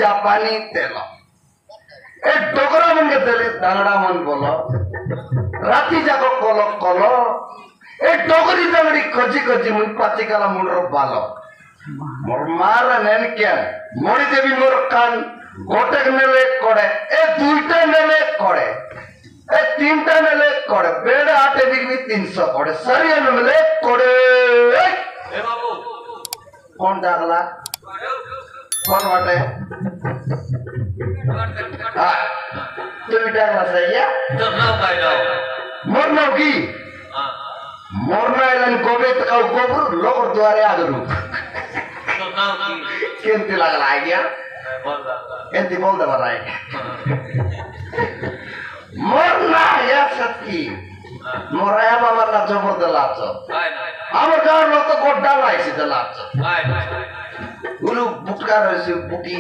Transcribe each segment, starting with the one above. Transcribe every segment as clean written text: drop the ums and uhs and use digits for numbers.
जापानी तेल ए डोगरा मन के तेल दांगड़ा मन बोलो राती जाको कोलो कोलो ए डोगरी दांगड़ी खोजी खोजी मुई पाची काला मुंडरो बालो मोर मार नेन क्या मोड़ी देवी मोर कान गोटक नेले कोड़े ए दुईटा नेले कोड़े ए तीनटा नेले कोड़े बेड़ा आटे बिगवी 300 कोड़े सरिया नेले कोड़े ए बाबू कौन डागला कौन बाटे तुम्हें डागला सही है तो ना पाइलो मोरना की मोरना इलन कोबे तकाउ कोबर लोकर द्वारे आगरू तो ना की केंती लागला आ गया केंती बोल दे बराई मोरना या सत्की मोराया बाबा जबर दलाचो आमर गाँव लोग तो गोड्डा लाइसी दलाचो उलू बुटका रही बुटी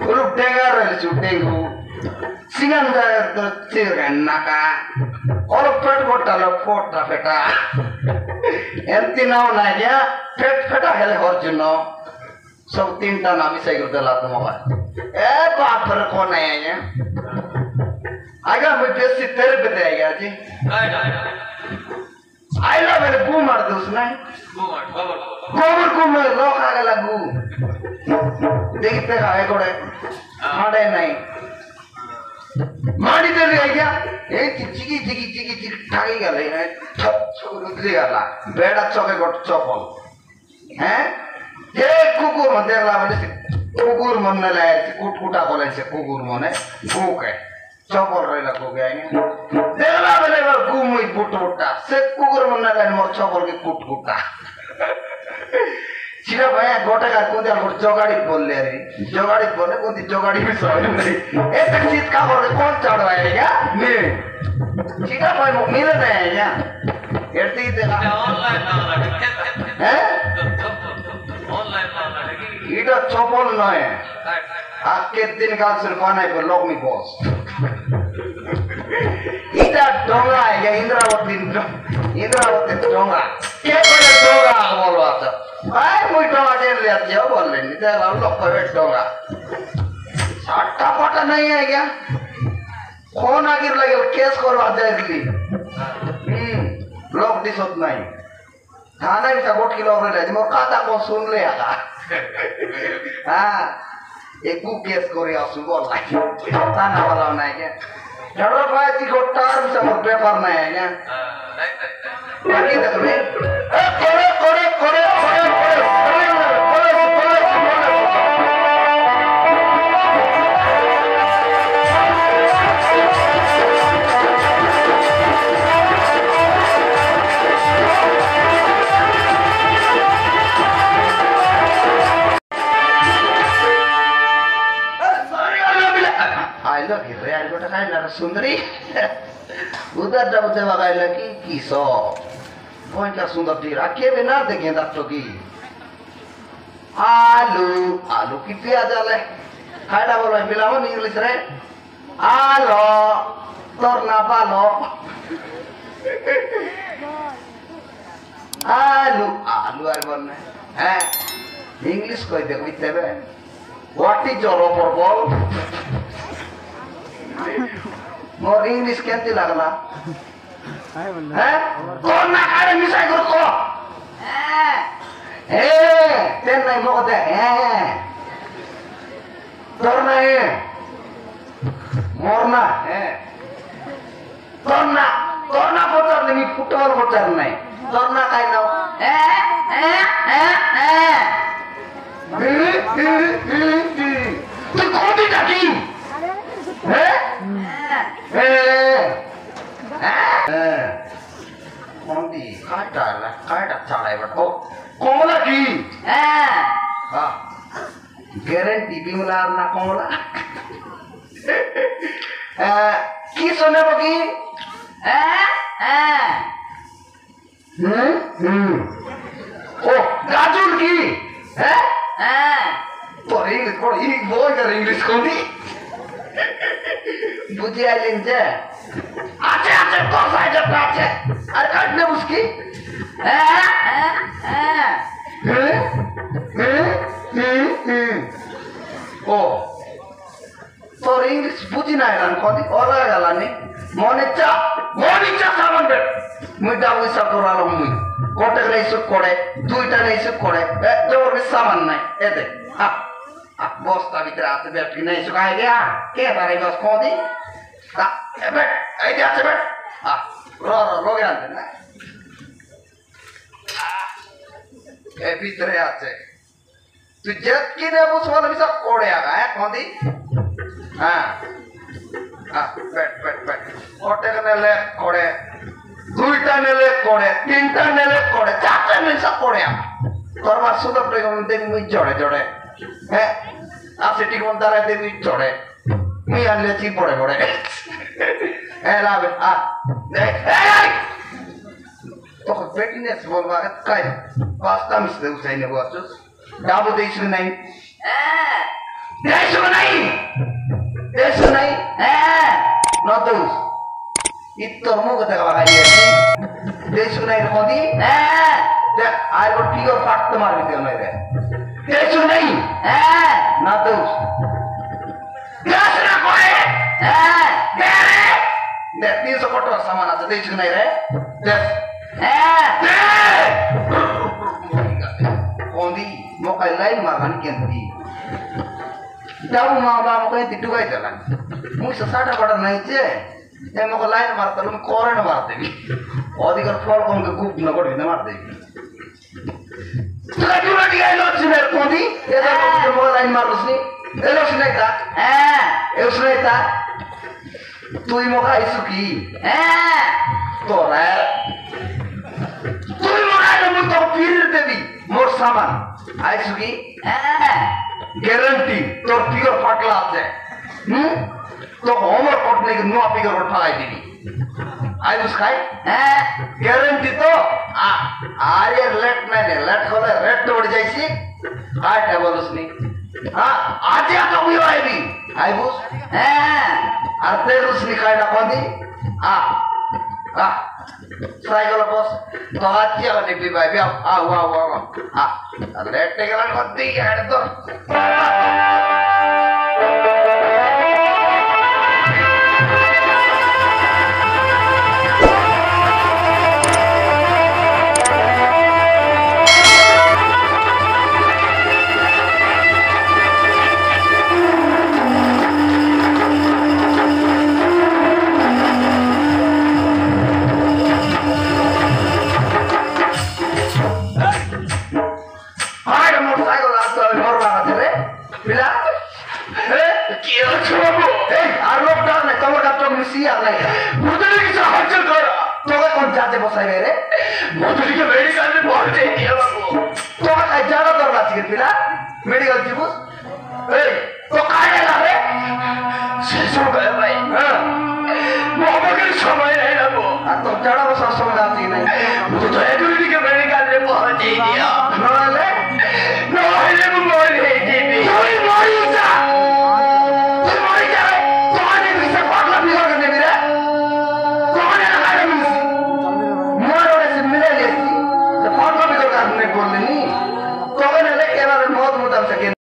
उलू टेंगा रही टेंगू सिंगन जाए तो चिर नाका और पेट गोटा लो फोटा फेटा एंती नाव ना क्या पेट फेटा हेले हर जुनो सब 3टा नामी सही कर दलात मोबाइल ए बाप रे कौन है ये आगे मैं बेसी तेरे पे दे गया जी आइला मैंने गू मार दे उसने गोबर को मैं लोका का लगू देखते खाए कोड़े मारे नहीं मारी दे रही है क्या ये चिकी चिकी चिकी चिकी ठाकी कर रही है रुद्री करला बेड़ा चौके गोट चौपल हैं ये कुकुर मन देख ला बोले कुकुर मन ने लाए कुट कुटा बोले से कुकुर मने भूख है चौपल रही लगो गया इन्हें देखला बोले वो घूम ही बुट बुटा से कुकुर मन ने लाए मोर चौपल के कुट कुटा चिरा भाई गोटे का कौन दिया जोगाड़ी बोल ले रही जोगाड़ी बोले कौन दी जोगाड़ी भी समझ नहीं ए तक सीट का बोले कौन चढ़ रहा है क्या मैं चिरा भाई वो मिल रहे हैं क्या एर्ती ही देखा ऑनलाइन ना लगे हैं ऑनलाइन ना लगे इधर चौपल ना है आके दिन का सिर्फ आना है पर लोग नहीं बॉस इधर डोंगा है क्या इंद्रावती डोंगा क्या बोले डोंगा बोलो आता भाई मुझे डोंगा दे लिया क्या बोल रहे नहीं तेरा लोग को बैठ डोंगा साटा पाटा नहीं है क्या कौन आगे लगे केस करो आजा इसलिए लोग दिसोत नहीं थाना ही सपोर्ट किलो और ले जिम्मे काटा कौन सुन ले आगा हाँ एक गु केस करो या सुबह लाइक थाना वाला नहीं क्या जरूर भाई जी को टार्म से मुझ पेपर नहीं है क्या बाकी तक में कोरे कोरे कोरे कोरे आइलो कि रे आइलो टा खाइला सुंदरी उधर जब से बगाइला की सो कौन क्या सुंदर थी राखी बिना देखें दांतों की आलू आलू की प्याज आले खाइला बोलो मिलाओ इंग्लिश रे आलो torna palo आलू आर बोलने हैं इंग्लिश कोई देखो इतने बे what is your purple मोर इंग्लिश कैंती लगला हैं कौन ना करे मिसाई करो को तेन नहीं मोकते torna मोरना torna बचार नहीं फुटबॉल बचार नहीं torna काय नाव तू कोणी टाकी कोणती काय टाळाय बट ओ कोमला की हा गॅरंटी बिमला ना कोमला की सोने बगी ओ गाजर की तो इंग्लिश कोड ई बोल कर इंग्लिश कोनी बुझी आइलिन जे आचे तो साइड पे आचे अरे काटने उसकी ओ तो इंग्लिश बुझी ना आइलान कोनी और आइलानी मोनिचा सामान बे मुइटा उइसा करालो मुइ कोटे नहीं सुख कोड़े दुईटा नहीं सुख कोड़े जोर भी सामान नहीं ऐसे बॉस का भीतर आते बैठ के नहीं सुखाए गया क्या बारे बॉस कौन दी बैठ ऐसे आते बैठ रो गया ना ये भीतर आते तू जब की ने बॉस वाला भी सब कोड़े आगा है कौन दी बैठ कोटे का नेले कोड़े दुईटा नेले कोड़े तीनटा नेले कोड़े चारटा नेले सब कोड़े तोर बात सुधा प्रेगम दे मुझ जोड़े हैं आप सिटी कौन तारा दे मुझ जोड़े मैं अन्य चीज पड़े लाभ देख तो बेटीनेस बोल बात काय पास्ता मिस दे उसे ने वो चुस डाबो दे इसमें नहीं Notus, itu mau kata apa dia ni? Dia sunai rumadi, dia air bertiga part temar gitu orang itu. Dia sunai, Notus, dia sunai koi, dia tiga kotor sama nasi dia sunai re, kondi mau kau lain makan kianti. Tahu mau kau yang tidur aja jalan. मुझे साटा बड़ा नहीं चे ये मुझे line मारता लूँ कोरे न मारते भी अधिकार फल कौन के गुप न कोड़ी न मारते भी तो क्यों ना दिया लोग सुने कोंडी ये तो मुझे लाइन मार उसने ये लोग सुने था ये उसने था तू ही मुझे ऐसु की तो रहा तू ही मुझे तो मुझे तो पीर देवी मोर सामान ऐसु की गारंटी तो पीर फाटला आते तो होमवर्क पढ़ने के नो आपी का उठा आई थी आई उसका गारंटी तो आरे लेट मैंने लेट खोले रेड तोड़ जाइए काय टेबल उसने आज या तो हुई आई भी आई बुस आते उसने काय डाल दी साइकिल बॉस तो आज क्या करने भी भाई भी हुआ लेट टेकल कर दी है तो मेडिकल जीवस तो काय रे ঝাড়া বসার সময় আসি নাই মুঝে তো এগুলিকে মেডিকেলে পৌঁছে দিও নইলে নইলে মরে যাবি তুই মরি